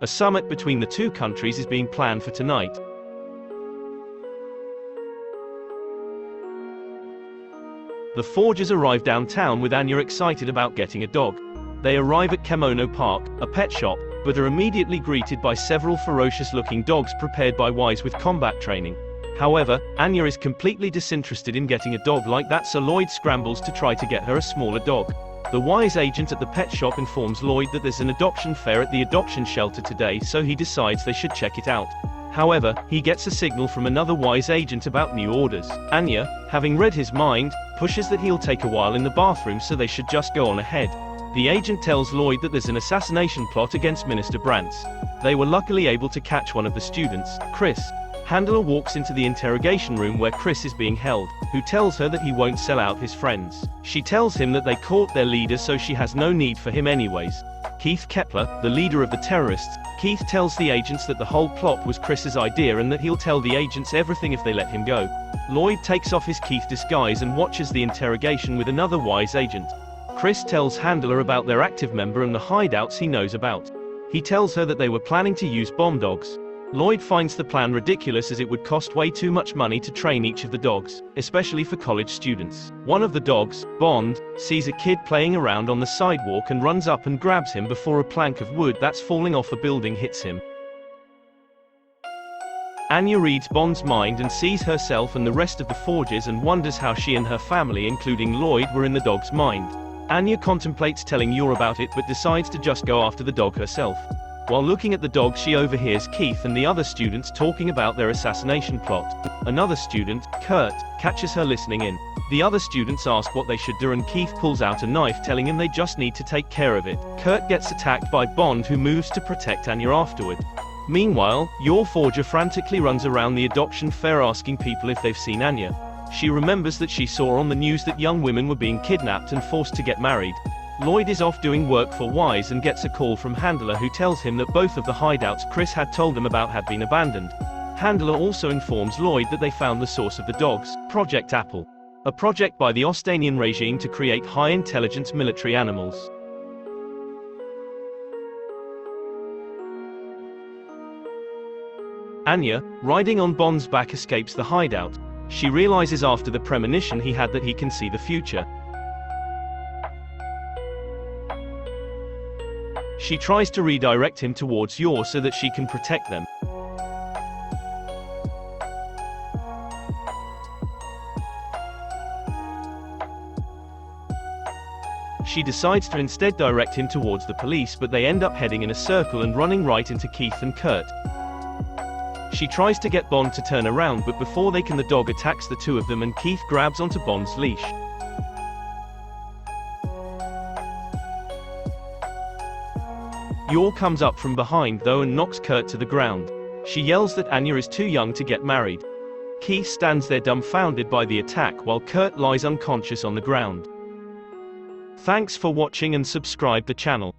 A summit between the two countries is being planned for tonight. The Forgers arrive downtown with Anya excited about getting a dog. They arrive at Kemono Park, a pet shop, but are immediately greeted by several ferocious-looking dogs prepared by Wise with combat training. However, Anya is completely disinterested in getting a dog like that, so Lloyd scrambles to try to get her a smaller dog. The Wise agent at the pet shop informs Lloyd that there's an adoption fair at the adoption shelter today, so he decides they should check it out. However, he gets a signal from another Wise agent about new orders. Anya, having read his mind, pushes that he'll take a while in the bathroom, so they should just go on ahead. The agent tells Lloyd that there's an assassination plot against Minister Brantz. They were luckily able to catch one of the students, Chris. Handler walks into the interrogation room where Chris is being held, who tells her that he won't sell out his friends. She tells him that they caught their leader, so she has no need for him anyways. Keith Kepler, the leader of the terrorists, Keith tells the agents that the whole plot was Chris's idea and that he'll tell the agents everything if they let him go. Lloyd takes off his Keith disguise and watches the interrogation with another Wise agent. Chris tells Handler about their active member and the hideouts he knows about. He tells her that they were planning to use bomb dogs. Lloyd finds the plan ridiculous, as it would cost way too much money to train each of the dogs, especially for college students. One of the dogs, Bond, sees a kid playing around on the sidewalk and runs up and grabs him before a plank of wood that's falling off a building hits him. Anya reads Bond's mind and sees herself and the rest of the Forgers and wonders how she and her family, including Lloyd, were in the dog's mind. Anya contemplates telling Yor about it but decides to just go after the dog herself. While looking at the dog, she overhears Keith and the other students talking about their assassination plot. Another student, Kurt, catches her listening in. The other students ask what they should do and Keith pulls out a knife, telling him they just need to take care of it. Kurt gets attacked by Bond, who moves to protect Anya afterward. Meanwhile, Yor Forger frantically runs around the adoption fair asking people if they've seen Anya. She remembers that she saw on the news that young women were being kidnapped and forced to get married. Lloyd is off doing work for Wise and gets a call from Handler, who tells him that both of the hideouts Chris had told him about had been abandoned. Handler also informs Lloyd that they found the source of the dogs, Project Apple, a project by the Ostanian regime to create high-intelligence military animals. Anya, riding on Bond's back, escapes the hideout. She realizes after the premonition he had that he can see the future. She tries to redirect him towards Yor so that she can protect them. She decides to instead direct him towards the police, but they end up heading in a circle and running right into Keith and Kurt. She tries to get Bond to turn around, but before they can, the dog attacks the two of them and Keith grabs onto Bond's leash. Yor comes up from behind though and knocks Kurt to the ground. She yells that Anya is too young to get married. Keith stands there dumbfounded by the attack while Kurt lies unconscious on the ground. Thanks for watching and subscribe the channel.